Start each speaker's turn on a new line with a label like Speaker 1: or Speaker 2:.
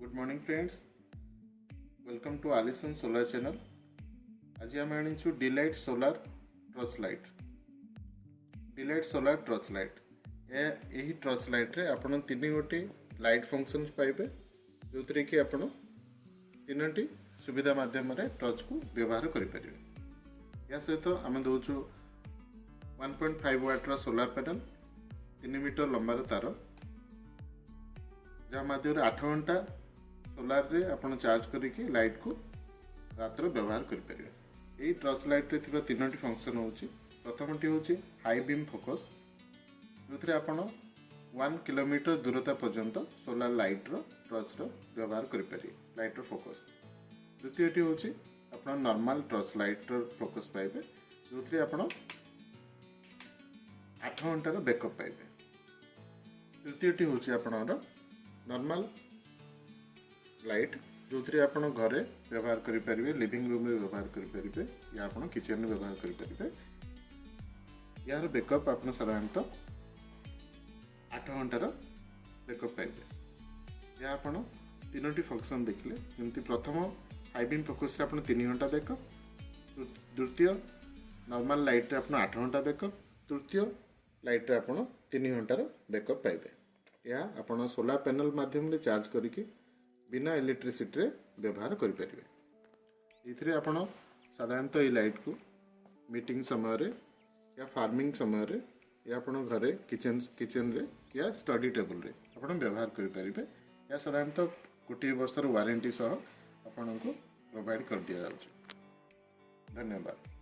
Speaker 1: Good morning friends, welcome to Alison solar channel. आज आम आनीचु d.light solar torch light. d.light solar torch light यही torch light रे आपण तीन गोटी लाइट फंक्शन पाइबे, जो थी कि आपण तीन सुविधा माध्यम टॉर्च को व्यवहार करें। या सहित आम दौचु 1.5 वाट सोलर पैनल 3 मीटर लंबार तार, जहाँ माध्यम 8 घंटा सोलार रे आपण चार्ज करके लाइट को रात व्यवहार करें। यही टॉर्च लाइट रे थिबा तीनोटी फंक्शन होची। प्रथमटी होची हाई बीम फोकस, जो आपण 1 किलोमीटर दूरता पर्यंत सोलार लाइट रो टॉर्च रो व्यवहार करें, लाइट रो फोकस। द्वितीयटी होची आपण नॉर्मल टॉर्च लाइट रो फोकस पाइबे, जो आपण 8 घंटार बैकअप पाइबे। तृतीयटी होची आपण नॉर्मल लाइट, जो थी आप घरे व्यवहार करें, लिविंग रूम में व्यवहार करें या आप किचन में व्यवहार करें। यार बैकअप आप साधारणतः 8 घंटार बैकअप पाइबे। या आप तीनोटी फंक्शन देखिले, जमी प्रथम हाई बीम फोकस आप 3 घंटा बैकअप, द्वितीय नॉर्मल लाइट रे आप 8 घंटा बैकअप, तृतीय लाइट रे आप 3 घंटार बैकअप पाइबे। या आप सोलार पैनल माध्यम रे चार्ज करके बिना इलेक्ट्रिसिटी रे व्यवहार करें। ये आपण साधारणतः ये लाइट को मीटिंग समय रे या फार्मिंग समय रे या आपण घरे किचन रे या स्टडी टेबल रे आपण व्यवहार करें। या साधारणतः 1 वर्षर वारंटी सह आपण को प्रोवाइड कर दिया जाउछ। धन्यवाद।